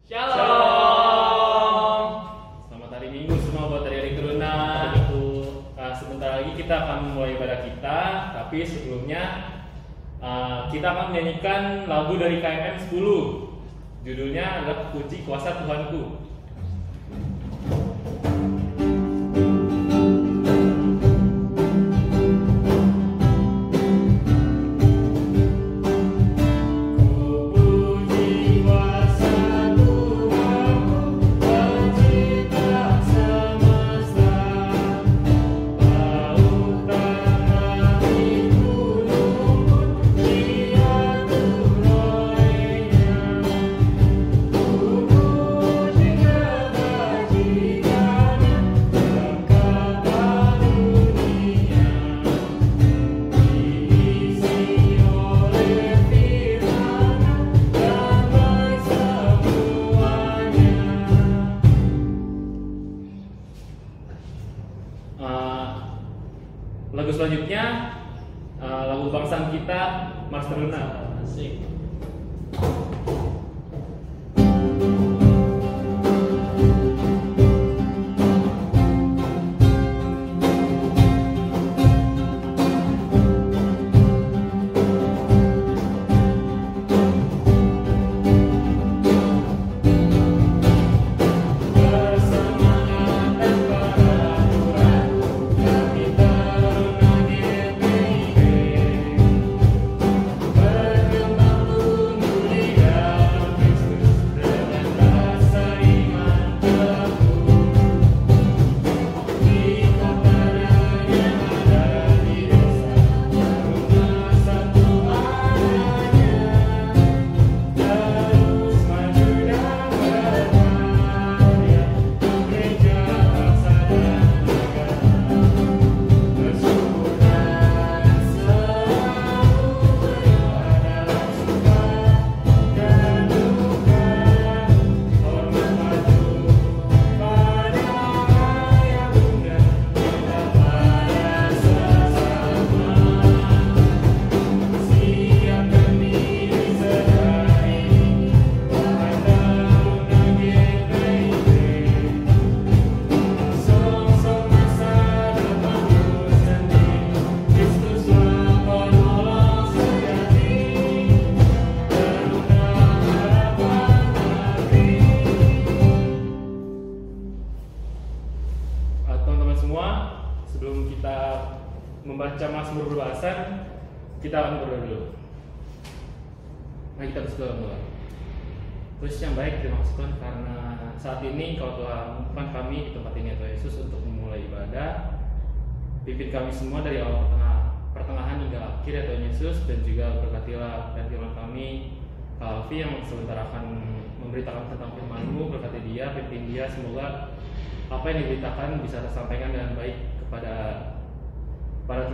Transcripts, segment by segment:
Shalom. Selamat hari Minggu semua buat adik-adik turunan. Sebentar lagi kita akan mulai ibadah kita, tapi sebelumnya kita akan menyanyikan lagu dari KMM 10. Judulnya adalah Puji Kuasa Tuhanku. Lagu selanjutnya lagu kebangsaan kita, Mas Teruna. Asik. Teman-teman semua, sebelum kita membaca Mazmur berbahasan, kita akan berdoa dulu. Mari kita berdoa mulai. Terus yang baik, terima kasih Tuhan karena saat ini Kau telah mengumpulkan kami di tempat ini Tuhan Yesus untuk memulai ibadah. Pimpin kami semua dari awal pertengahan hingga akhir ya Tuhan Yesus, dan juga berkatilah dan firman kami Kak Alfi yang sebentar akan memberitakan tentang firman-Mu. Berkati dia, pimpin dia, semoga apa yang diberitakan bisa tersampaikan dengan baik kepada para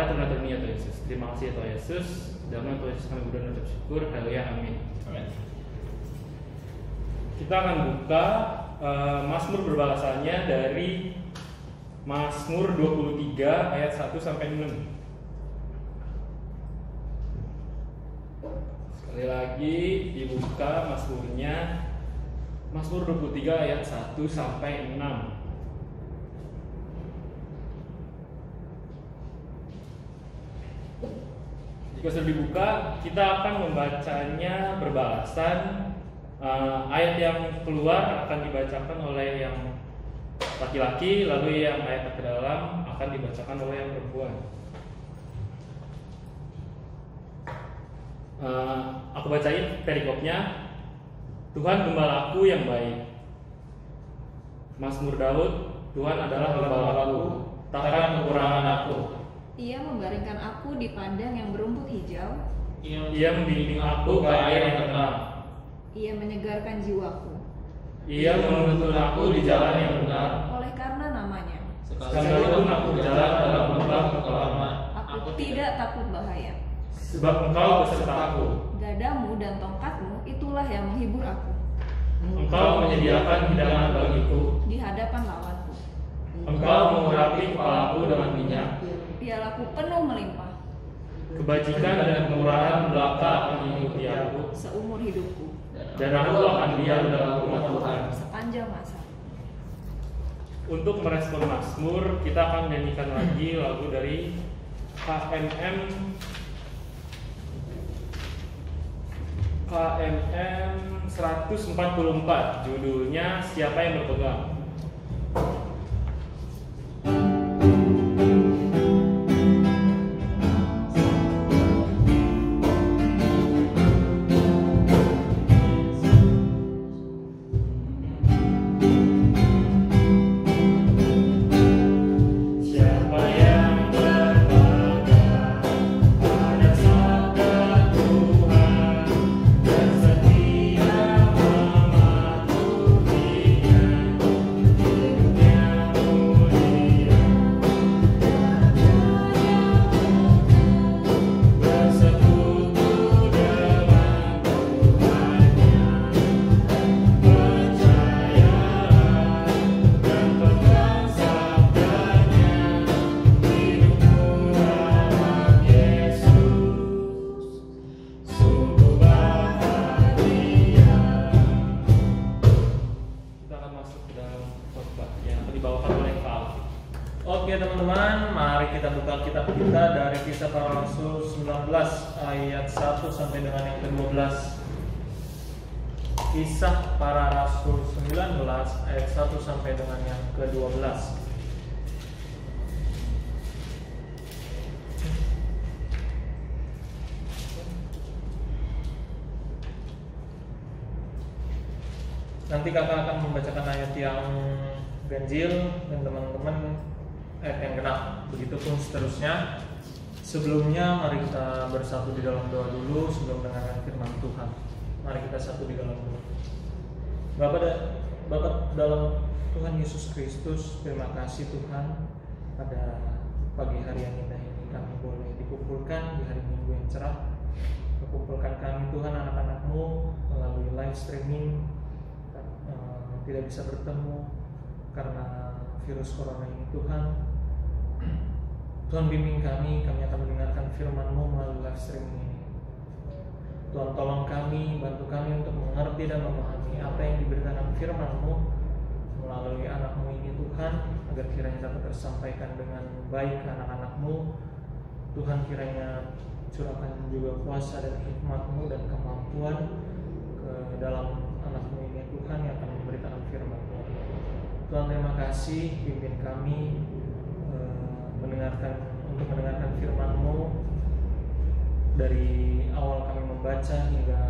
turunan ya Tuhan Yesus. Terima kasih ya Tuhan Yesus. Dalam nama Tuhan Yesus kami berdoa dan ucap syukur. Haleluya, amin. Amin. Kita akan buka Mazmur berbahasannya dari Mazmur 23 ayat 1 sampai 6. Sekali lagi dibuka Mazmurnya, Mazmur 23 ayat 1 sampai 6. Jika sudah dibuka, kita akan membacanya berbahasan. Ayat yang keluar akan dibacakan oleh yang laki-laki, lalu yang ayat ke dalam akan dibacakan oleh yang perempuan. Aku bacain perikopnya. Tuhan gembalaku yang baik. Mazmur Daud, Tuhan adalah gembalaku, takkan kekurangan aku. Ia membaringkan aku di padang yang berumput hijau. Ia membimbing aku ke air yang tenang. Ia menyegarkan jiwaku. Ia menuntun aku di jalan yang benar. Oleh karena namanya, sekalipun aku berjalan dalam lembah kekelaman, aku tidak takut bahaya. Sebab Engkau besertaku. Gadamu dan tongkatmu itulah yang menghibur aku. Engkau menyediakan hidangan bagiku di hadapan lawanku. Engkau mengurapi kepalaku dengan minyak. Pialaku penuh melimpah. Kebajikan dan kemurahan belaka akan mengikuti aku seumur hidupku. dan aku akan diam dalam rumah Tuhan sepanjang masa. Untuk merespon Mazmur, kita akan menyanyikan lagi lagu dari KMM 144, judulnya Siapa yang Berpegang. Oke teman-teman, mari kita buka kitab kita dari Kisah Para Rasul 19 ayat 1 sampai dengan yang ke-12. Kisah Para Rasul 19 ayat 1 sampai dengan yang ke-12. Nanti kakak akan membacakan ayat yang ganjil dan teman-teman ayat yang genap, begitupun seterusnya. Sebelumnya mari kita bersatu di dalam doa dulu sebelum mendengarkan firman Tuhan. Mari kita satu di dalam doa. Bapa dalam Tuhan Yesus Kristus, terima kasih Tuhan pada pagi hari yang indah ini kami boleh dikumpulkan di hari Minggu yang cerah. Kumpulkan kami Tuhan anak-anak-Mu melalui live streaming, tidak bisa bertemu karena virus corona ini Tuhan. Tuhan bimbing kami akan mendengarkan firman-Mu melalui live streaming ini. Tuhan tolong kami, bantu kami untuk mengerti dan memahami apa yang diberitakan firman-Mu melalui anak-Mu ini Tuhan, agar kiranya dapat tersampaikan dengan baik ke anak-anak-Mu. Tuhan kiranya curahkan juga kuasa dan hikmat-Mu dan kemampuan ke dalam anak-Mu ini Tuhan yang akan memberitakan firman-Mu. Tuhan terima kasih, pimpin kami mendengarkan firman-Mu dari awal kami membaca hingga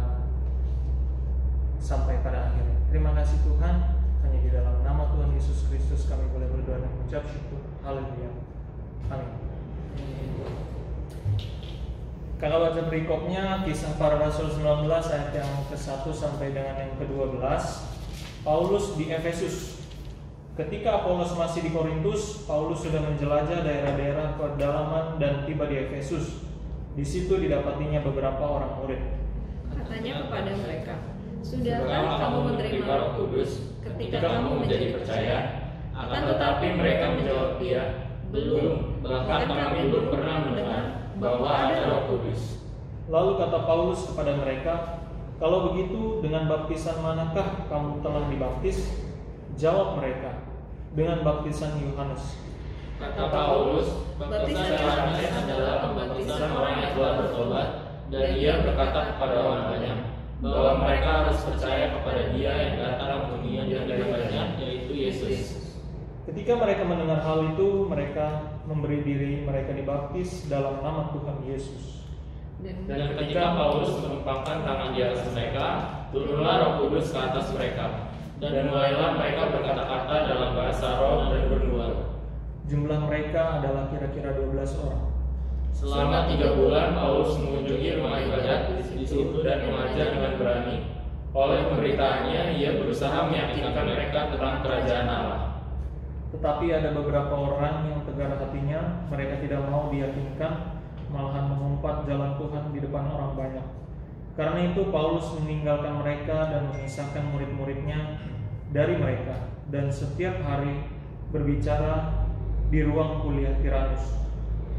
sampai pada akhir. Terima kasih Tuhan, hanya di dalam nama Tuhan Yesus Kristus kami boleh berdoa dan mengucap syukur. Haleluya. Amin. Kakak baca perikopnya Kisah Para Rasul 19 ayat yang ke-1 sampai dengan yang ke-12. Paulus di Efesus. Ketika Apolos masih di Korintus, Paulus sudah menjelajah daerah-daerah pedalaman dan tiba di Efesus. Di situ didapatinya beberapa orang murid. Katanya kepada mereka, "Sudahkah kamu menerima Roh Kudus ketika kamu menjadi percaya?" Akan tetapi mereka menjawab dia, "Belum, bahkan kami belum pernah mendengar bahwa ada Roh Kudus." Lalu kata Paulus kepada mereka, "Kalau begitu, dengan baptisan manakah kamu telah dibaptis?" Jawab mereka, "Dengan baptisan Yohanes." Kata Paulus, "Baptisan Yohanes adalah pembaptisan orang yang telah bertobat, dan ia berkata kepada orang banyak bahwa mereka harus percaya kepada Dia yang datang dunia dari banyak, yaitu Yesus." Ketika mereka mendengar hal itu, mereka memberi diri mereka dibaptis dalam nama Tuhan Yesus. Dan ketika Paulus menumpangkan tangan di atas mereka, turunlah Roh Kudus ke atas mereka. Dan mulailah mereka berkata-kata dalam bahasa roh dan bernubuat. Jumlah mereka adalah kira-kira 12 orang. Selama 3 bulan Paulus mengunjungi rumah ibadat di situ dan mengajar dengan berani. Oleh pemberitaannya ia berusaha meyakinkan mereka tentang kerajaan Allah. Tetapi ada beberapa orang yang tegar hatinya, mereka tidak mau diyakinkan, malahan mengumpat jalan Tuhan di depan orang banyak. Karena itu Paulus meninggalkan mereka dan memisahkan murid-muridnya dari mereka, dan setiap hari berbicara di ruang kuliah Tiranus.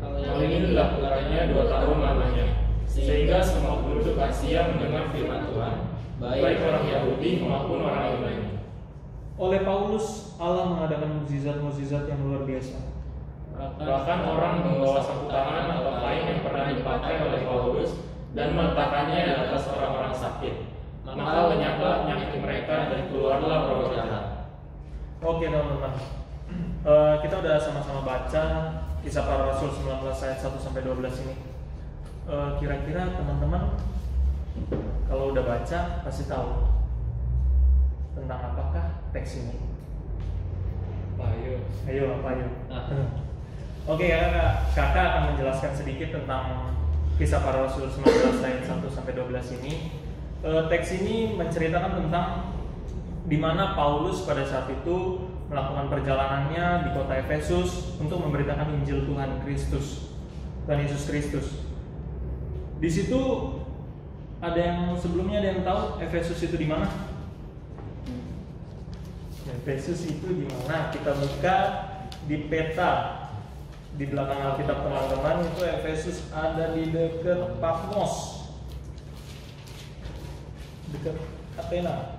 Hal ini dilakukannya 2 tahun lamanya, sehingga semua penduduk Asia mendengar firman Tuhan. baik orang Yahudi maupun orang Yunani. Oleh Paulus, Allah mengadakan mukjizat-mukjizat yang luar biasa. Bahkan orang membawa sapu tangan atau kain yang pernah dipakai oleh Paulus dan meletakkannya di atas orang-orang sakit. Maka lenyaplah penyakit mereka dan keluarlah roh jahat. Oke teman-teman, kita udah sama-sama baca Kisah Para Rasul 19 ayat 1-12 ini. Kira-kira teman-teman kalau udah baca pasti tahu tentang apakah teks ini. Ayo. Oke, kakak akan menjelaskan sedikit tentang Kisah Para Rasul 19 ayat 1-12 ini. Teks ini menceritakan tentang di mana Paulus pada saat itu melakukan perjalanannya di kota Efesus untuk memberitakan Injil Tuhan Yesus Kristus. Di situ ada yang sebelumnya ada yang tahu Efesus itu di mana? Efesus itu di mana? Kita buka di peta di belakang Alkitab teman-teman, itu Efesus ada di dekat Patmos, dekat Athena.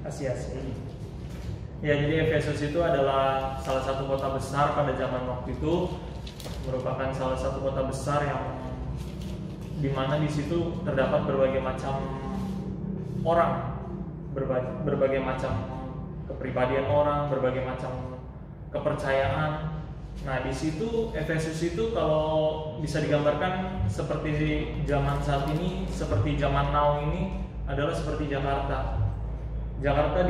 Asia. Ya, jadi Efesus itu adalah salah satu kota besar pada zaman waktu itu, merupakan salah satu kota besar yang dimana di situ terdapat berbagai macam orang, berbagai macam kepribadian orang, berbagai macam kepercayaan. Nah, di situ Efesus itu kalau bisa digambarkan seperti zaman saat ini, seperti zaman now ini adalah seperti Jakarta. Jakarta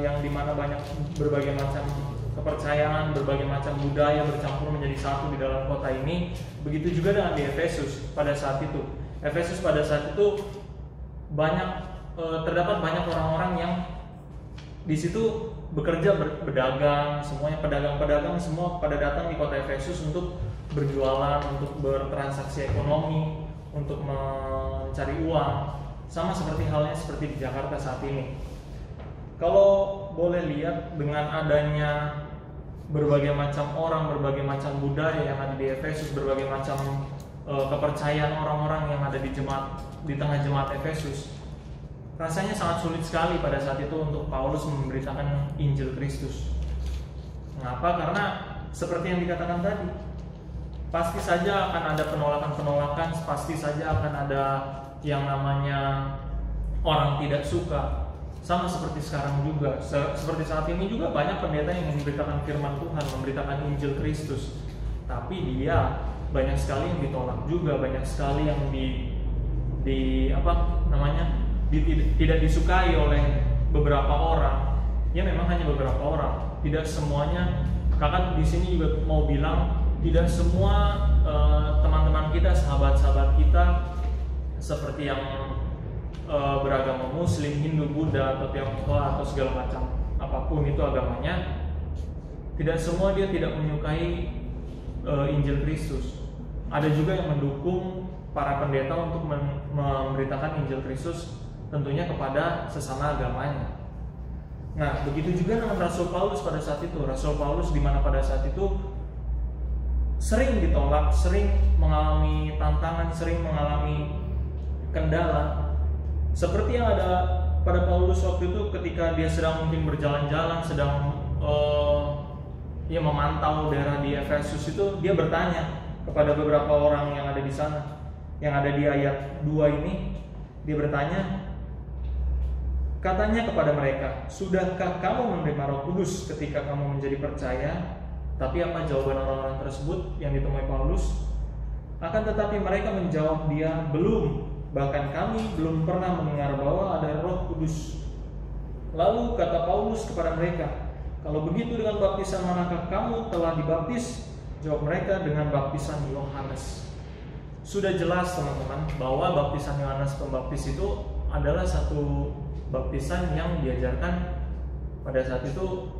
yang dimana banyak berbagai macam kepercayaan, berbagai macam budaya bercampur menjadi satu di dalam kota ini. Begitu juga dengan di Efesus pada saat itu. Efesus pada saat itu terdapat banyak orang-orang yang di situ bekerja, berdagang, semuanya pedagang-pedagang semua pada datang di kota Efesus untuk berjualan, untuk bertransaksi ekonomi, untuk mencari uang, sama seperti halnya seperti di Jakarta saat ini. Kalau boleh lihat dengan adanya berbagai macam orang, berbagai macam budaya yang ada di Efesus, berbagai macam kepercayaan orang-orang yang ada di tengah jemaat Efesus, rasanya sangat sulit sekali pada saat itu untuk Paulus memberitakan Injil Kristus. Mengapa? Karena seperti yang dikatakan tadi, pasti saja akan ada penolakan-penolakan, pasti saja akan ada yang namanya orang tidak suka. Sama seperti sekarang juga, seperti saat ini juga banyak pendeta yang memberitakan firman Tuhan, memberitakan Injil Kristus, tapi dia banyak sekali yang ditolak juga, banyak sekali yang tidak disukai oleh beberapa orang. Ya, memang hanya beberapa orang, tidak semuanya. Kakak di sini juga mau bilang, tidak semua teman-teman kita, sahabat-sahabat kita seperti yang beragama Muslim, Hindu, Buddha, atau Tionghoa atau segala macam apapun itu agamanya, tidak semua dia tidak menyukai Injil Kristus. Ada juga yang mendukung para pendeta untuk memberitakan Injil Kristus, tentunya kepada sesama agamanya. Nah, begitu juga dengan Rasul Paulus pada saat itu. Rasul Paulus di mana pada saat itu sering ditolak, sering mengalami tantangan, sering mengalami kendala. Seperti yang ada pada Paulus waktu itu ketika dia sedang mungkin berjalan-jalan, sedang memantau daerah di Efesus itu, dia bertanya kepada beberapa orang yang ada di sana. Yang ada di ayat 2 ini, dia bertanya, katanya kepada mereka, sudahkah kamu menerima Roh Kudus ketika kamu menjadi percaya? Tapi apa jawaban orang-orang tersebut yang ditemui Paulus? Akan tetapi mereka menjawab dia, belum. Bahkan kami belum pernah mendengar bahwa ada Roh Kudus. Lalu kata Paulus kepada mereka, kalau begitu dengan baptisan manakah kamu telah dibaptis? Jawab mereka, dengan baptisan Yohanes. Sudah jelas teman-teman bahwa baptisan Yohanes Pembaptis itu adalah satu baptisan yang diajarkan pada saat itu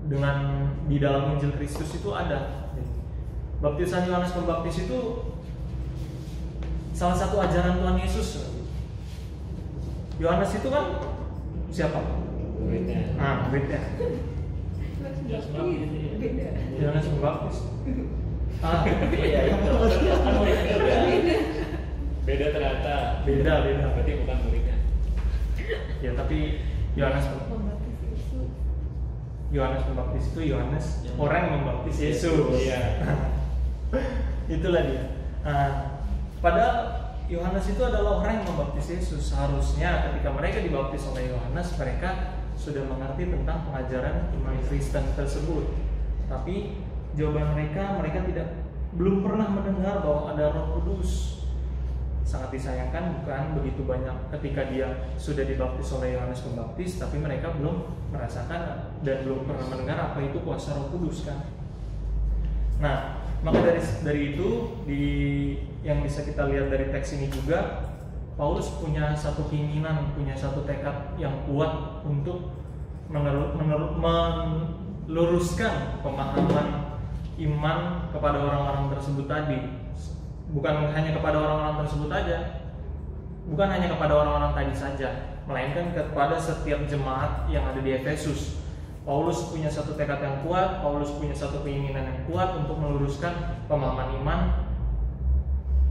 dengan di dalam Injil Kristus itu ada. Baptisan Yohanes Pembaptis itu salah satu ajaran Tuhan Yesus. Yohanes itu kan siapa? Muridnya. Muridnya. Beda. Yohanes Pembaptis. Iya itu. Kan muridnya udah. Beda ternyata. Beda. Berarti bukan muridnya. Ya tapi Yohanes Pembaptis Yesus. Pembaptis itu Yohanes orang yang membaptis Yesus. Iya. Itulah dia. Padahal Yohanes itu adalah orang yang membaptis Yesus. Seharusnya ketika mereka dibaptis oleh Yohanes, mereka sudah mengerti tentang pengajaran iman Kristen tersebut. Tapi jawaban mereka belum pernah mendengar bahwa ada Roh Kudus. Sangat disayangkan bukan begitu banyak ketika dia sudah dibaptis oleh Yohanes Pembaptis, tapi mereka belum merasakan dan belum pernah mendengar apa itu kuasa Roh Kudus kan. Nah, maka dari itu yang bisa kita lihat dari teks ini juga, Paulus punya satu keinginan, punya satu tekad yang kuat untuk meluruskan pemahaman iman kepada orang-orang tersebut tadi. Bukan hanya kepada orang-orang tersebut aja, bukan hanya kepada orang-orang tadi saja, melainkan kepada setiap jemaat yang ada di Efesus. Paulus punya satu tekad yang kuat, Paulus punya satu keinginan yang kuat untuk meluruskan pemahaman iman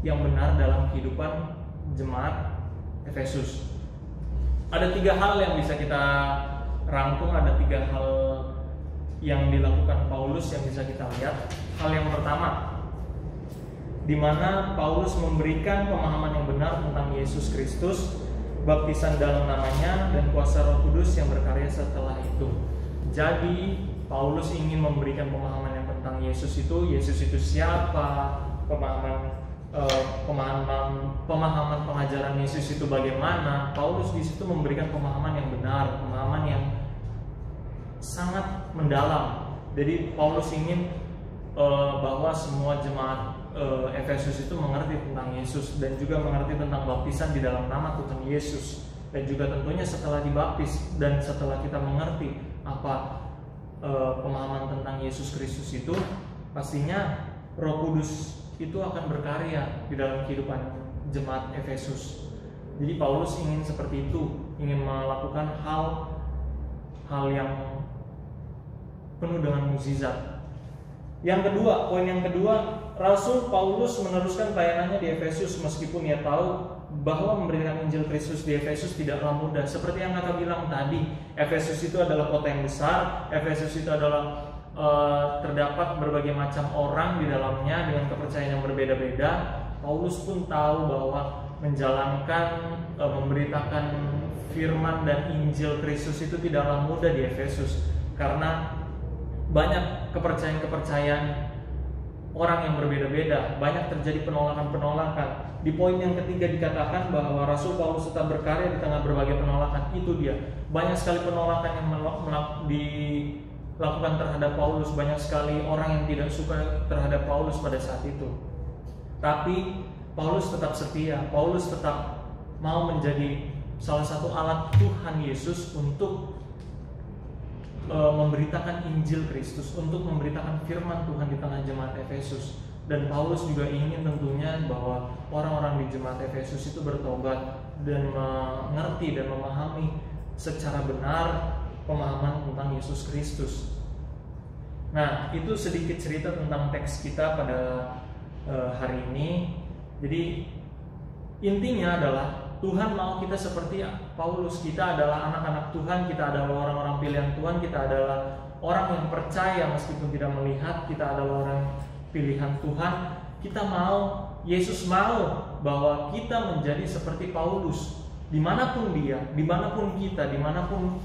yang benar dalam kehidupan jemaat Efesus. Ada 3 hal yang bisa kita rangkum, ada 3 hal yang dilakukan Paulus yang bisa kita lihat. Hal yang pertama, di mana Paulus memberikan pemahaman yang benar tentang Yesus Kristus, baptisan dalam namanya, dan kuasa Roh Kudus yang berkarya setelah itu. Jadi Paulus ingin memberikan pemahaman yang tentang Yesus itu siapa, pemahaman pengajaran Yesus itu bagaimana. Paulus di situ memberikan pemahaman yang benar, pemahaman yang sangat mendalam. Jadi Paulus ingin bahwa semua jemaat Efesus itu mengerti tentang Yesus dan juga mengerti tentang baptisan di dalam nama Tuhan Yesus. Dan juga tentunya setelah dibaptis dan setelah kita mengerti apa pemahaman tentang Yesus Kristus itu, pastinya Roh Kudus itu akan berkarya di dalam kehidupan jemaat Efesus. Jadi Paulus ingin seperti itu, ingin melakukan hal yang penuh dengan mukjizat. Poin yang kedua, Rasul Paulus meneruskan pelayanannya di Efesus meskipun ia tahu bahwa memberitakan Injil Kristus di Efesus tidaklah mudah. Seperti yang Kata bilang tadi, Efesus itu adalah kota yang besar, Efesus itu adalah terdapat berbagai macam orang di dalamnya dengan kepercayaan yang berbeda-beda. Paulus pun tahu bahwa menjalankan, memberitakan firman dan Injil Kristus itu tidaklah mudah di Efesus, karena banyak kepercayaan orang yang berbeda-beda, banyak terjadi penolakan-penolakan. Di poin yang ketiga dikatakan bahwa Rasul Paulus tetap berkarya di tengah berbagai penolakan. Itu dia, banyak sekali penolakan yang dilakukan terhadap Paulus, banyak sekali orang yang tidak suka terhadap Paulus pada saat itu. Tapi Paulus tetap setia, Paulus tetap mau menjadi salah satu alat Tuhan Yesus untuk memberitakan Injil Kristus, untuk memberitakan firman Tuhan di tengah jemaat Efesus. Dan Paulus juga ingin tentunya bahwa orang-orang di jemaat Efesus itu bertobat dan mengerti dan memahami secara benar pemahaman tentang Yesus Kristus. Nah, itu sedikit cerita tentang teks kita pada hari ini. Jadi intinya adalah Tuhan mau kita seperti Paulus. Kita adalah anak-anak Tuhan, kita adalah orang-orang pilihan Tuhan, kita adalah orang yang percaya meskipun tidak melihat, kita adalah orang pilihan Tuhan. Yesus mau bahwa kita menjadi seperti Paulus. Dimanapun dia, dimanapun kita, dimanapun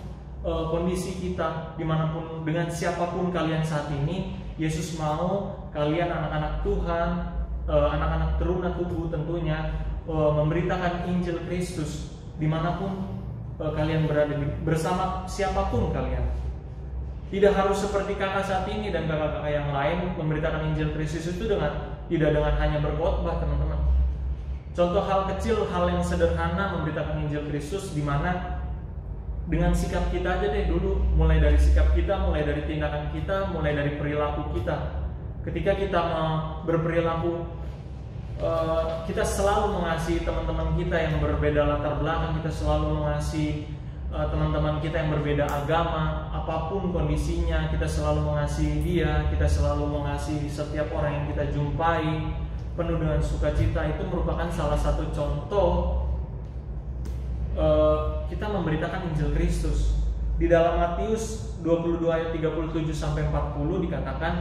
kondisi kita, dimanapun dengan siapapun kalian saat ini, Yesus mau kalian anak-anak Tuhan, anak-anak teruna tubuh tentunya, memberitakan Injil Kristus dimanapun kalian berada, bersama siapapun kalian. Tidak harus seperti kakak saat ini dan kakak-kakak yang lain memberitakan Injil Kristus itu tidak dengan hanya berkhotbah, teman-teman. Contoh hal kecil, hal yang sederhana memberitakan Injil Kristus, di mana dengan sikap kita aja deh dulu, mulai dari sikap kita, mulai dari tindakan kita, mulai dari perilaku kita. Ketika kita berperilaku, kita selalu mengasihi teman-teman kita yang berbeda latar belakang, kita selalu mengasihi teman-teman kita yang berbeda agama. apapun kondisinya, kita selalu mengasihi dia, kita selalu mengasihi setiap orang yang kita jumpai, penuh dengan sukacita. Itu merupakan salah satu contoh kita memberitakan Injil Kristus. Di dalam Matius 22 ayat 37 sampai 40 dikatakan,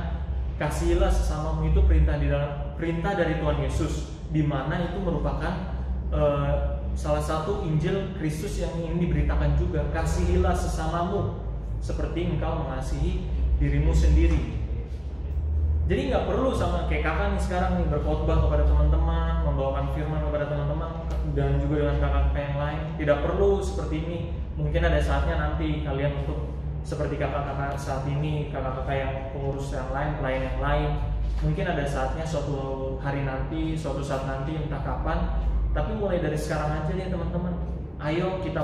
kasihilah sesamamu, itu perintah dari Tuhan Yesus, di mana itu merupakan salah satu Injil Kristus yang ingin diberitakan juga. Kasihilah sesamamu seperti engkau mengasihi dirimu sendiri. Jadi nggak perlu sama kayak kakak nih sekarang nih berkhotbah kepada teman-teman, membawakan firman kepada teman-teman dan juga dengan kakak-kakak yang lain. Tidak perlu seperti ini. Mungkin ada saatnya nanti kalian untuk seperti kakak-kakak saat ini, kakak-kakak yang pengurus yang lain, pelayan yang lain. Mungkin ada saatnya suatu hari nanti, suatu saat nanti, entah kapan. Tapi mulai dari sekarang aja ya teman-teman. Ayo kita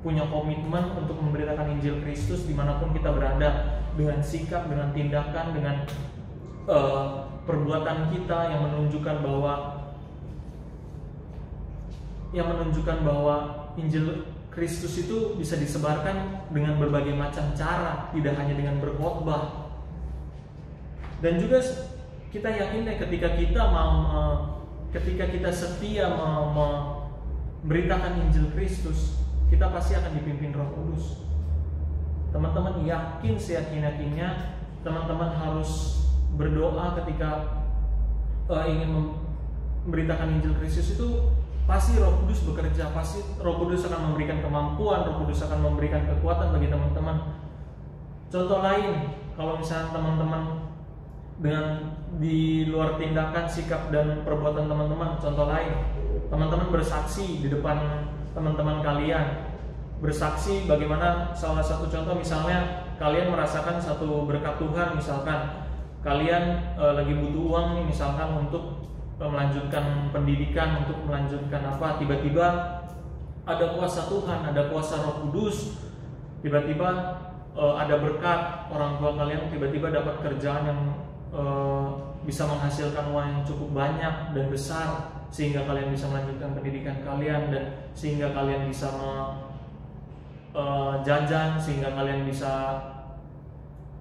punya komitmen untuk memberitakan Injil Kristus dimanapun kita berada, dengan sikap, dengan tindakan, dengan perbuatan kita yang menunjukkan bahwa Injil Kristus itu bisa disebarkan dengan berbagai macam cara, tidak hanya dengan berkhotbah. Dan juga kita yakin deh, ketika kita setia memberitakan Injil Kristus, kita pasti akan dipimpin Roh Kudus. Teman-teman yakin seyakin-yakinnya, teman-teman harus berdoa ketika ingin memberitakan Injil Kristus itu. Pasti Roh Kudus bekerja, pasti Roh Kudus akan memberikan kemampuan, Roh Kudus akan memberikan kekuatan bagi teman-teman. Contoh lain, kalau misalnya teman-teman dengan di luar tindakan, sikap dan perbuatan teman-teman, contoh lain, teman-teman bersaksi di depan teman-teman kalian, bersaksi bagaimana salah satu contoh misalnya kalian merasakan satu berkat Tuhan, misalkan kalian lagi butuh uang nih misalkan untuk melanjutkan pendidikan, untuk melanjutkan apa, tiba-tiba ada kuasa Tuhan, ada kuasa Roh Kudus, tiba-tiba ada berkat, orang tua kalian tiba-tiba dapat kerjaan yang bisa menghasilkan uang yang cukup banyak dan besar, sehingga kalian bisa melanjutkan pendidikan kalian, dan sehingga kalian bisa jajan, sehingga kalian bisa,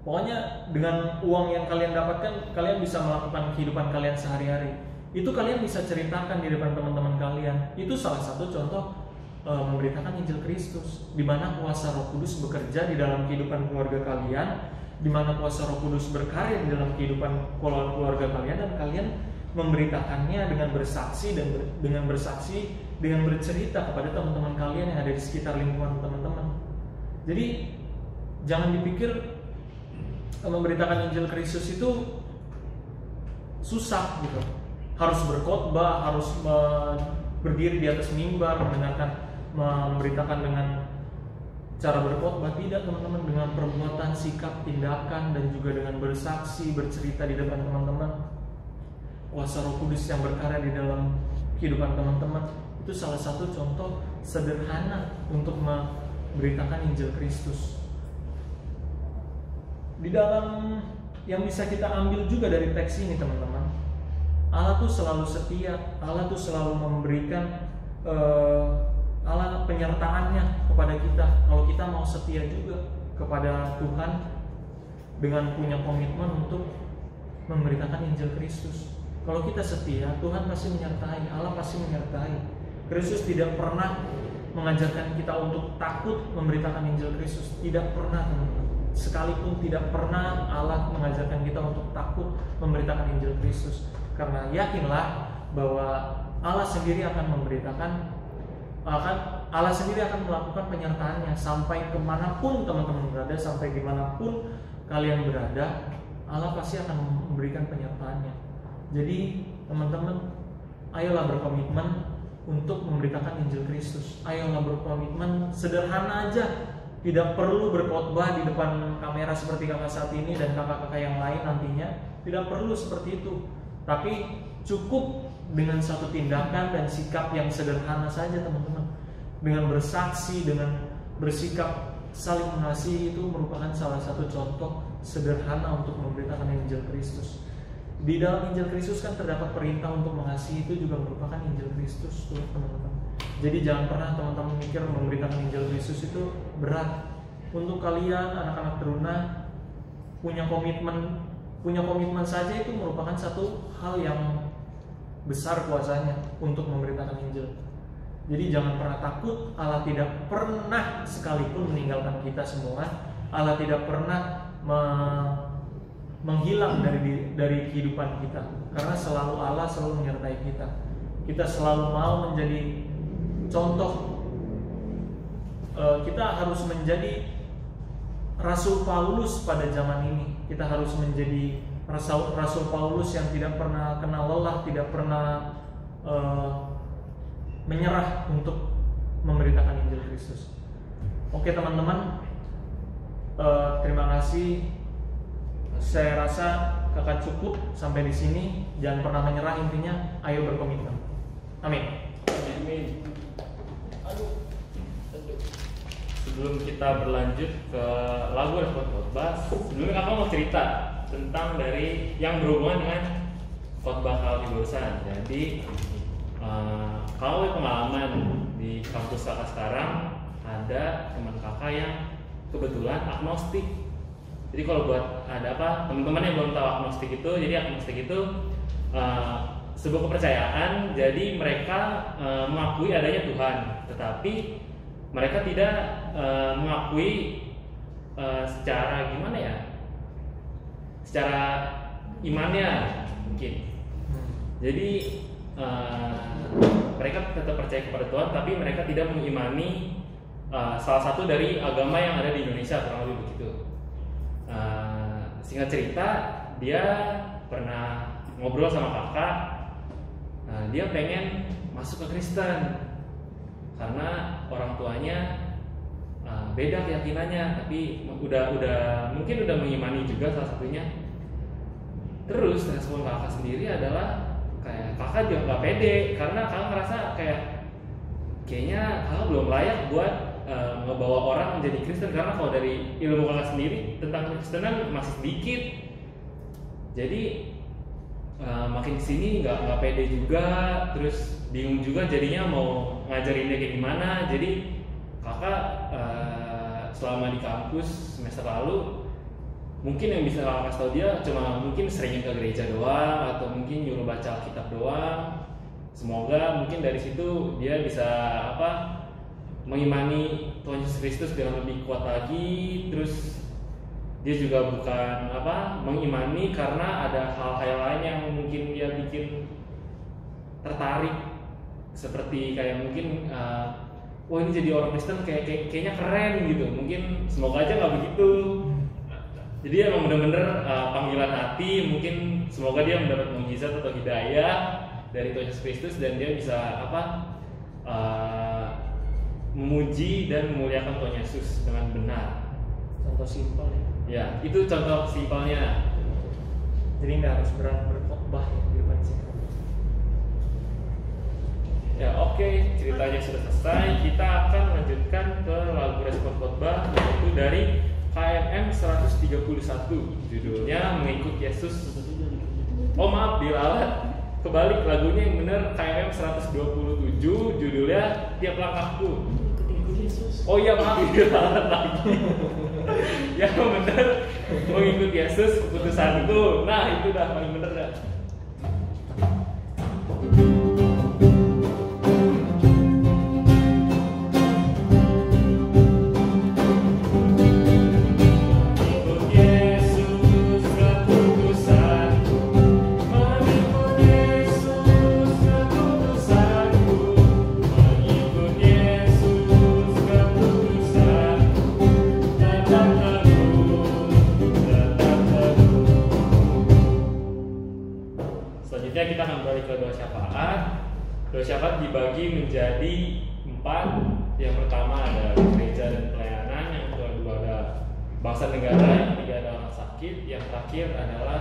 pokoknya dengan uang yang kalian dapatkan kalian bisa melakukan kehidupan kalian sehari-hari. Itu kalian bisa ceritakan di depan teman-teman kalian. Itu salah satu contoh memberitakan Injil Kristus, di mana kuasa Roh Kudus bekerja di dalam kehidupan keluarga kalian, di mana kuasa Roh Kudus berkarya di dalam kehidupan keluarga kalian, dan kalian memberitakannya dengan bersaksi dengan bercerita kepada teman-teman kalian yang ada di sekitar lingkungan teman-teman. Jadi jangan dipikir memberitakan Injil Kristus itu susah gitu. Harus berkhotbah, harus berdiri di atas mimbar, memberitakan dengan cara berkhotbah. Tidak teman-teman, dengan perbuatan, sikap, tindakan, dan juga dengan bersaksi, bercerita di depan teman-teman. Kuasa Roh Kudus yang berkarya di dalam kehidupan teman-teman, itu salah satu contoh sederhana untuk memberitakan Injil Kristus. Di dalam yang bisa kita ambil juga dari teks ini teman-teman, Allah tuh selalu setia, Allah tuh selalu memberikan Allah penyertaannya kepada kita. Kalau kita mau setia juga kepada Tuhan dengan punya komitmen untuk memberitakan Injil Kristus. Kalau kita setia, Tuhan pasti menyertai, Allah pasti menyertai. Kristus tidak pernah mengajarkan kita untuk takut memberitakan Injil Kristus, tidak pernah teman-teman. Sekalipun tidak pernah Allah mengajarkan kita untuk takut memberitakan Injil Kristus. Karena yakinlah bahwa Allah sendiri akan memberitakan, Allah sendiri akan melakukan penyertaannya sampai kemanapun teman-teman berada, sampai dimanapun kalian berada, Allah pasti akan memberikan penyertaannya. Jadi teman-teman, ayolah berkomitmen untuk memberitakan Injil Kristus. Ayolah berkomitmen sederhana aja, tidak perlu berkhotbah di depan kamera seperti kakak saat ini dan kakak-kakak yang lain nantinya. Tidak perlu seperti itu. Tapi cukup dengan satu tindakan dan sikap yang sederhana saja teman-teman. Dengan bersaksi, dengan bersikap saling mengasihi, itu merupakan salah satu contoh sederhana untuk memberitakan Injil Kristus. Di dalam Injil Kristus kan terdapat perintah untuk mengasihi, itu juga merupakan Injil Kristus tuh teman-teman. Jadi jangan pernah teman-teman mikir memberitakan Injil Kristus itu berat. untuk kalian anak-anak teruna punya komitmen saja itu merupakan satu hal yang besar kuasanya untuk memberitakan Injil. Jadi jangan pernah takut, Allah tidak pernah sekalipun meninggalkan kita semua. Allah tidak pernah menghilang dari kehidupan kita, karena selalu Allah selalu menyertai kita. Kita selalu mau menjadi contoh. Kita harus menjadi Rasul Paulus pada zaman ini. Kita harus menjadi Rasul Paulus yang tidak pernah kenal lelah, tidak pernah menyerah untuk memberitakan Injil Kristus. Oke teman-teman, terima kasih. Saya rasa kakak cukup sampai di sini. Jangan pernah menyerah, intinya ayo berkomitmen. Amin. Amin. Sebelum kita berlanjut ke lagu respon khotbah, sebelumnya kakak mau cerita tentang dari yang berhubungan dengan khotbah kali barusan. Jadi kalau pengalaman di kampus kakak sekarang, ada teman kakak yang kebetulan agnostik. Jadi kalau buat ada apa teman-teman yang belum tahu agnostik itu, jadi agnostik itu sebuah kepercayaan. Jadi mereka mengakui adanya Tuhan, tetapi mereka tidak mengakui secara gimana ya, secara imannya mungkin. Jadi mereka tetap percaya kepada Tuhan, tapi mereka tidak mengimani salah satu dari agama yang ada di Indonesia, kurang lebih begitu. Singkat cerita, dia pernah ngobrol sama kakak. Dia pengen masuk ke Kristen karena orang tuanya beda keyakinannya, tapi mungkin udah mengimani juga salah satunya. Terus respon kakak sendiri adalah kayak kakak juga nggak pede karena kakak ngerasa kayaknya kakak belum layak buat ngebawa orang menjadi Kristen, karena kalau dari ilmu kakak sendiri tentang Kristenan masih sedikit. Jadi makin kesini nggak pede juga, terus bingung juga jadinya mau ngajarinnya kayak gimana. Jadi kakak selama di kampus semester lalu mungkin yang bisa kakak kasih tau dia cuma mungkin seringin ke gereja doang, atau mungkin nyuruh baca Alkitab doang. Semoga mungkin dari situ dia bisa mengimani Tuhan Yesus Kristus dengan lebih kuat lagi. Terus dia juga bukan mengimani karena ada hal-hal lain yang mungkin dia bikin tertarik, seperti kayak mungkin wah ini jadi orang Kristen kayaknya keren gitu. Mungkin semoga aja nggak begitu. Jadi emang bener-bener panggilan hati. Mungkin semoga dia mendapat mukjizat atau hidayah dari Tuhan Yesus Kristus, dan dia bisa memuji dan memuliakan Tuhan Yesus dengan benar. Contoh simpel ya. Itu contoh simpelnya. Jadi nggak harus berat berkhotbah di depan sini. Ya oke, ceritanya sudah selesai. Kita akan melanjutkan ke lagu respon khotbah, yaitu dari KMM 131. Judulnya Mengikut Yesus. Oh maaf, diralat. Kebalik lagunya yang bener, KMM 127. Judulnya Tiap Langkahku. Oh iya maaf, diralat lagi. Yang bener, Mengikut Yesus keputusanku. Nah itu dah paling bener dah. Kita akan balik ke doa syafaat. Doa syafaat dibagi menjadi 4. Yang pertama ada gereja dan pelayanan, yang kedua ada bangsa negara, yang ketiga ada orang sakit, yang terakhir adalah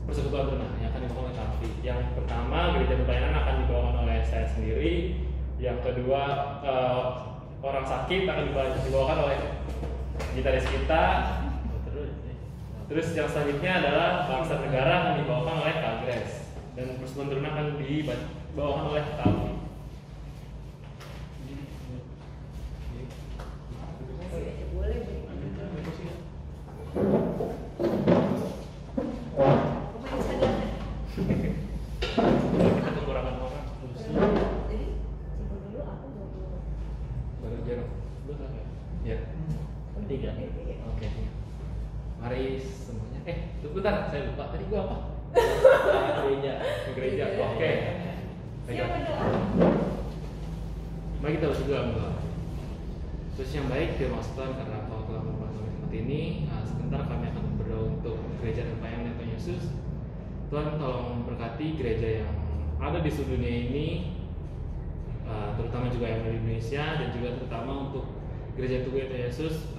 persekutuan teruna yang akan dibawakan oleh Kavi. Yang pertama gereja dan pelayanan akan dibawakan oleh saya sendiri. Yang kedua orang sakit akan dibawakan oleh gitaris kita. Terus yang selanjutnya adalah bangsa negara akan dibawakan oleh Kagres. Dan persekutuan teruna akan dibawakan oleh kami. Boleh. 3. Oke. Mari semuanya. Bentar, saya lupa tadi gua apa? Gereja. Oke. Siap berdoa. Mari kita berdoa. Terus yang baik, terima kasih Tuhan karena Kau telah membantu tempat ini. Sebentar kami akan berdoa untuk gereja dan pelayanan Tuhan Yesus. Tuhan tolong berkati gereja yang ada di seluruh dunia ini, terutama juga yang di Indonesia dan juga terutama untuk gereja Tuhan Yesus.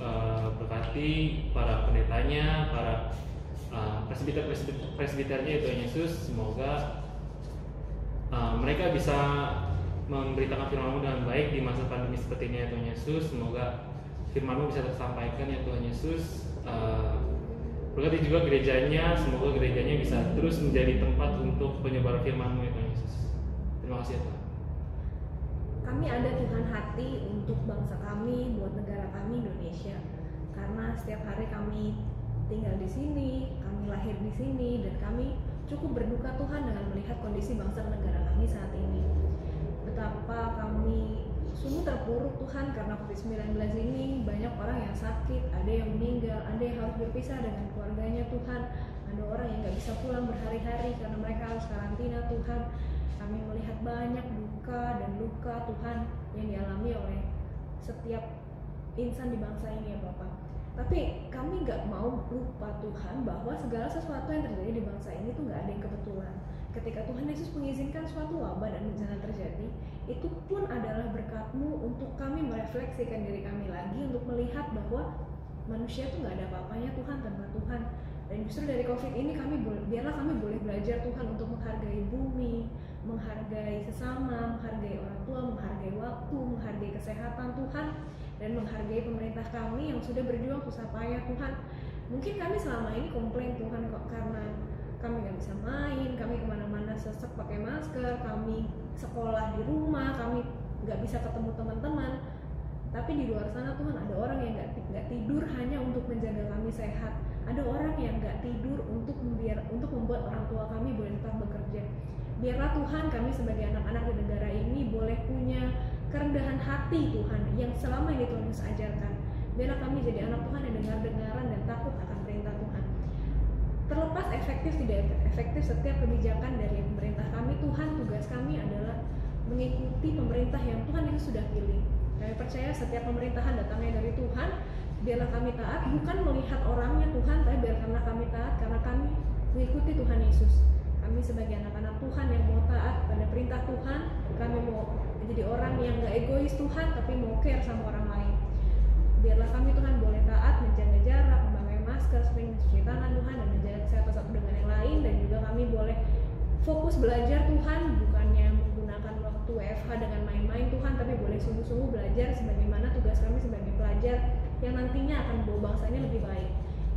Berkati para pendetanya, para presbiternya Tuhan Yesus. Semoga mereka bisa memberitakan firman-Mu dengan baik di masa pandemi seperti ini ya Tuhan Yesus. Semoga firman-Mu bisa tersampaikan ya Tuhan Yesus. Berkati juga gerejanya, semoga gerejanya bisa terus menjadi tempat untuk penyebaran firman-Mu ya Tuhan Yesus. Terima kasih ya Tuhan. Kami ada Tuhan hati untuk bangsa kami, buat negara kami Indonesia. Karena setiap hari kami tinggal di sini, kami lahir di sini, dan kami cukup berduka Tuhan dengan melihat kondisi bangsa dan negara kami saat ini. Betapa kami sungguh terpuruk Tuhan karena COVID-19 ini. Banyak orang yang sakit, ada yang meninggal, ada yang harus berpisah dengan keluarganya Tuhan. Ada orang yang gak bisa pulang berhari-hari karena mereka harus karantina Tuhan. Kami melihat banyak duka dan luka Tuhan yang dialami oleh setiap insan di bangsa ini ya Bapak. Tapi kami gak mau lupa Tuhan bahwa segala sesuatu yang terjadi di bangsa ini tuh gak ada yang kebetulan. Ketika Tuhan Yesus mengizinkan suatu wabah dan bencana terjadi, itu pun adalah berkat-Mu untuk kami merefleksikan diri kami lagi untuk melihat bahwa manusia tuh gak ada apa-apanya Tuhan tanpa Tuhan. Dan justru dari COVID ini biarlah kami boleh belajar Tuhan untuk menghargai bumi, menghargai sesama, menghargai orang tua, menghargai waktu, menghargai kesehatan Tuhan, dan menghargai pemerintah kami yang sudah berjuang susah payah Tuhan. Mungkin kami selama ini komplain Tuhan kok karena kami gak bisa main, kami kemana-mana sesek pakai masker, kami sekolah di rumah, kami gak bisa ketemu teman-teman. Tapi di luar sana Tuhan ada orang yang gak tidur hanya untuk menjaga kami sehat. Ada orang yang gak tidur untuk membuat orang tua kami boleh tetap bekerja. Biarlah Tuhan kami sebagai anak-anak di negara ini boleh punya kerendahan hati Tuhan yang selama ini Tuhan Yesus ajarkan. Biarlah kami jadi anak Tuhan yang dengar-dengaran dan takut akan perintah Tuhan. Terlepas efektif tidak efektif setiap kebijakan dari pemerintah kami, Tuhan tugas kami adalah mengikuti pemerintah yang Tuhan Yesus sudah pilih. Kami percaya setiap pemerintahan datangnya dari Tuhan. Biarlah kami taat, bukan melihat orangnya Tuhan, tapi biarkanlah kami taat karena kami mengikuti Tuhan Yesus. Kami sebagai anak-anak Tuhan yang mau taat pada perintah Tuhan, kami mau jadi orang yang gak egois Tuhan, tapi mau care sama orang lain. Biarlah kami Tuhan boleh taat, menjaga jarak, memakai masker, sering mencuci tangan Tuhan, dan menjaga kesehatan satu dengan yang lain. Dan juga kami boleh fokus belajar Tuhan, bukannya menggunakan waktu WFH dengan main-main Tuhan, tapi boleh sungguh-sungguh belajar sebagaimana tugas kami sebagai pelajar yang nantinya akan membawa bangsa ini lebih baik.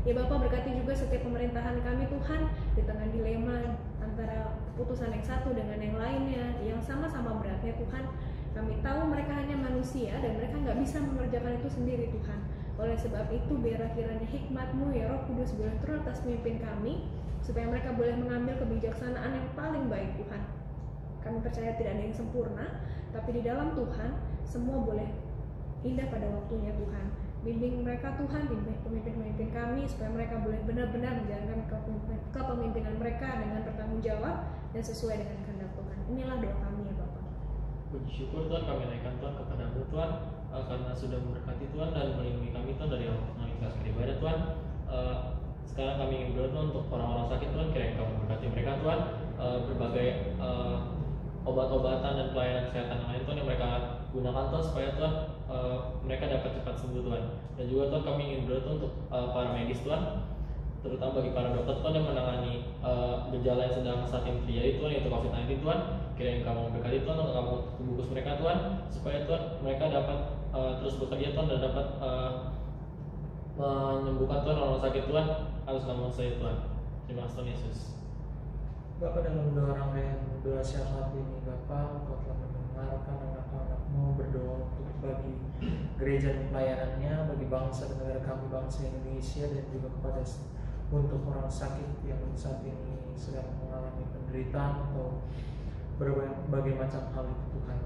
Ya Bapak, berkati juga setiap pemerintahan kami Tuhan di tengah dilema antara keputusan yang satu dengan yang lainnya yang sama-sama beratnya Tuhan. Kami tahu mereka hanya manusia dan mereka nggak bisa mengerjakan itu sendiri Tuhan. Oleh sebab itu biarlah kiranya hikmat-Mu ya Roh Kudus boleh turun atas pemimpin kami supaya mereka boleh mengambil kebijaksanaan yang paling baik Tuhan. Kami percaya tidak ada yang sempurna, tapi di dalam Tuhan semua boleh indah pada waktunya Tuhan. Bimbing mereka Tuhan, bimbing pemimpin-pemimpin kami supaya mereka boleh benar-benar menjalankan kepemimpinan mereka dengan bertanggung jawab dan sesuai dengan kehendak Tuhan. Inilah doa kami ya Bapak. Puji syukur Tuhan, kami naikkan Tuhan kepada-Mu Tuhan, karena sudah memberkati Tuhan dan melindungi kami Tuhan dari aktivitas beribadah Tuhan. Sekarang kami ingin berdoa Tuhan untuk orang-orang sakit Tuhan, kiranya Kau memberkati mereka Tuhan, berbagai obat-obatan dan pelayanan kesehatan yang lain Tuhan yang mereka gunakan Tuhan supaya Tuhan mereka dapat cepat sembuh Tuhan. Dan juga Tuhan kami ingin berdoa Tuhan untuk para medis Tuhan, terutama bagi para dokter Tuhan yang menangani gejala yang sedang saat ini terjadi Tuhan, yaitu COVID-19 Tuhan. Kiranya Kamu memberkati Tuhan, untuk Kamu bungkus mereka Tuhan, supaya Tuhan mereka dapat terus bekerja Tuhan dan dapat menyembuhkan Tuhan orang sakit Tuhan atas nama saya Tuhan. Terima kasih Tuhan Yesus. Bapak, dalam doa rangkaian doa syafaat ini Bapak, Engkau telah mendengarkan anak-anak-Mu berdoa untuk bagi gereja dan pelayanannya, bagi bangsa dan negara kami, bangsa Indonesia, dan juga kepada untuk orang sakit yang saat ini sedang mengalami penderitaan atau berbagai macam hal itu Tuhan.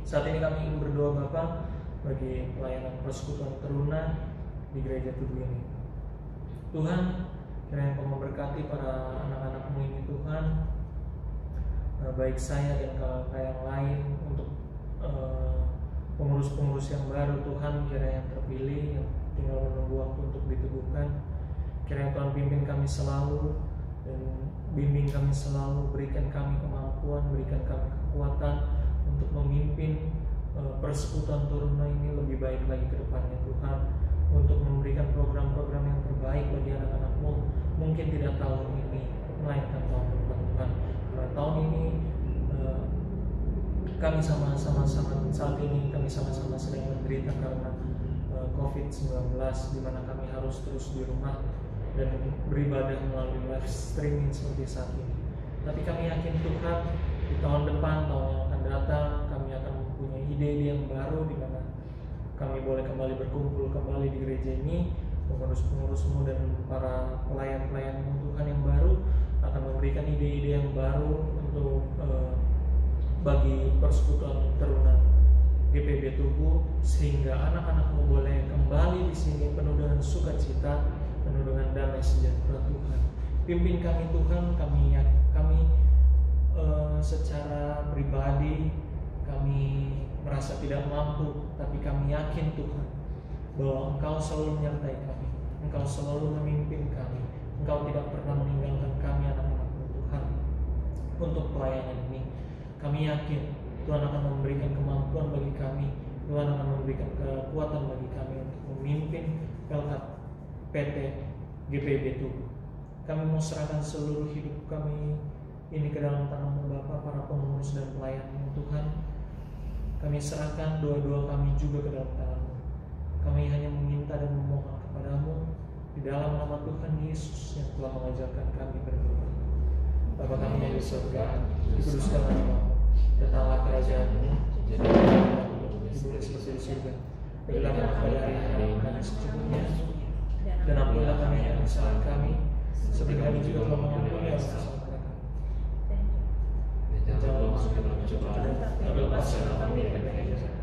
Saat ini kami ingin berdoa Bapak bagi pelayanan persekutuan teruna di gereja tubuh ini. Tuhan, kiranya Kau memberkati para anak-anak-Mu ini Tuhan, baik saya dan kakak yang lain, untuk pengurus-pengurus yang baru Tuhan, kiranya yang terpilih, yang tinggal menunggu waktu untuk diteguhkan. Kiranya Tuhan pimpin kami selalu dan bimbing kami selalu, berikan kami kemampuan, berikan kami kekuatan untuk memimpin persekutuan Turuna ini lebih baik lagi ke depannya Tuhan, untuk memberikan program-program yang terbaik bagi anak-anak-Mu, mungkin tidak tahun ini melainkan tahun depan Tuhan. Karena tahun ini kami sama-sama saat ini kami sama-sama sedang menderita karena COVID-19, di mana kami harus terus di rumah dan beribadah melalui live streaming seperti saat ini. Tapi kami yakin Tuhan, di tahun depan, tahun yang akan datang, kami akan mempunyai ide-ide yang baru, di mana kami boleh kembali berkumpul kembali di gereja ini. Pengurus-pengurus-Mu dan para pelayan-pelayan-Mu Tuhan yang baru akan memberikan ide-ide yang baru untuk bagi persekutuan Teruna GPB Tugu, sehingga anak-anak-Mu boleh kembali di sini penuh dengan sukacita, penuh dengan damai sejahtera Tuhan. Pimpin kami Tuhan, kami secara pribadi kami merasa tidak mampu, tapi kami yakin Tuhan bahwa Engkau selalu menyertai kami, Engkau selalu memimpin kami, Engkau tidak pernah meninggalkan kami anak-anak-Mu Tuhan untuk pelayanan ini. Kami yakin Tuhan akan memberikan kemampuan bagi kami, Tuhan akan memberikan kekuatan bagi kami untuk memimpin PT GPB Tugu. Kami mau serahkan seluruh hidup kami ini ke dalam tangan-Mu Bapa, para pengurus dan pelayan-Mu Tuhan. Kami serahkan doa-doa kami juga ke dalam tangan-Mu. Kami hanya meminta dan memohon kepada-Mu di dalam nama Tuhan Yesus yang telah mengajarkan kami berdoa. Bapa kami yang di surga, dikuduskanlah nama-Mu, datanglah kerajaan-Mu, jadilah di bumi seperti di surga. Berilah kami pada hari ini kami secukupnya, dan ampunilah kami yang kesalahan kami, seperti kami juga telah mengampuni yang kesalahan kami. Dan jangan masuk ke dalam cobaan, tapi lepaskanlah kami dari yang jahat.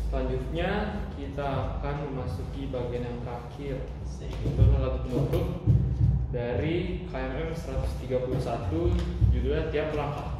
Selanjutnya kita akan memasuki bagian yang terakhir, yaitu lagu penutup dari KMM 131, judulnya Tiap Langkah.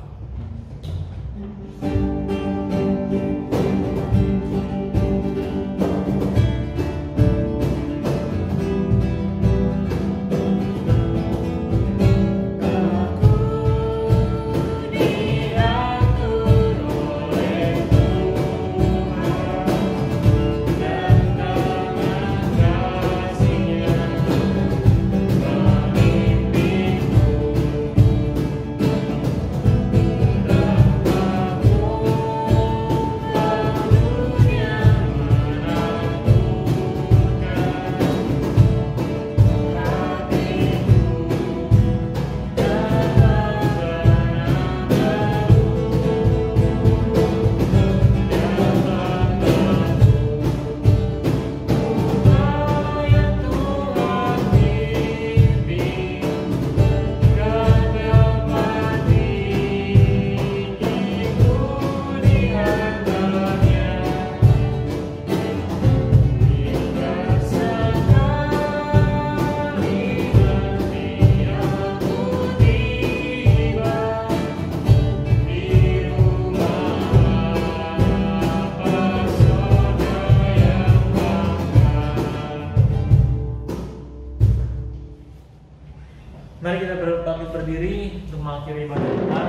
Mari kita bangkit berdiri untuk mengakhiri ibadah kita.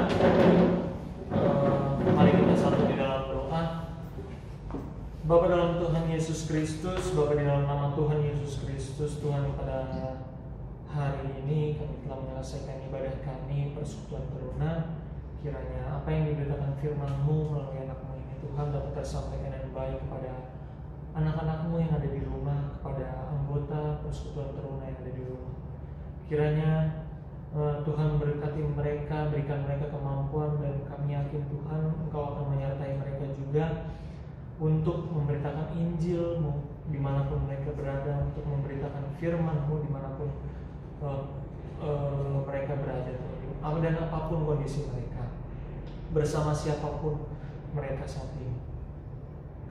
Mari kita satu di dalam doa. Bapa dalam Tuhan Yesus Kristus, Bapa di dalam nama Tuhan Yesus Kristus, Tuhan, pada hari ini kami telah menyelesaikan ibadah kami persekutuan teruna. Kiranya apa yang diberitakan firman-Mu melalui anak-Mu ini Tuhan dapat tersampaikan dengan baik kepada anak-anak-Mu yang ada di rumah, kepada anggota persekutuan teruna yang ada di rumah. Kiranya Tuhan berkati mereka, berikan mereka kemampuan, dan kami yakin Tuhan Engkau akan menyertai mereka juga untuk memberitakan Injil-Mu dimanapun mereka berada, untuk memberitakan firman-Mu dimanapun mereka berada, dan apapun kondisi mereka, bersama siapapun mereka saat ini.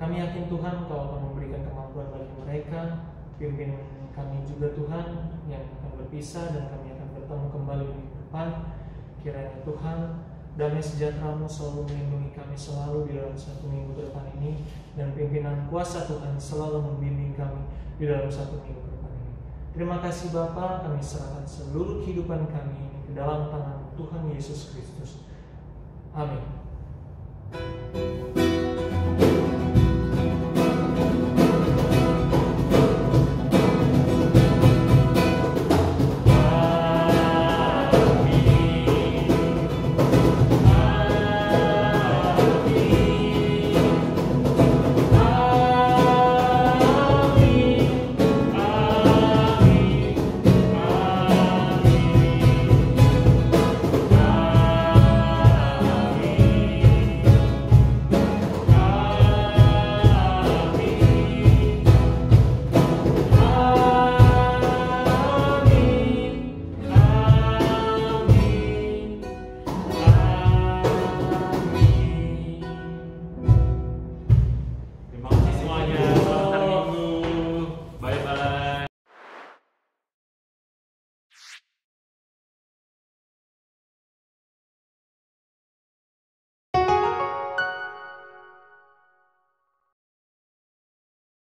Kami yakin Tuhan Engkau akan memberikan kemampuan bagi mereka. Pimpin kami juga Tuhan yang akan berpisah, dan kami akan bertemu kembali di depan. Kiranya Tuhan damai sejahtera-Mu selalu melindungi kami selalu di dalam 1 minggu ke depan ini, dan pimpinan kuasa Tuhan selalu membimbing kami di dalam 1 minggu ke depan ini. Terima kasih Bapa, kami serahkan seluruh kehidupan kami ini ke dalam tangan Tuhan Yesus Kristus. Amin.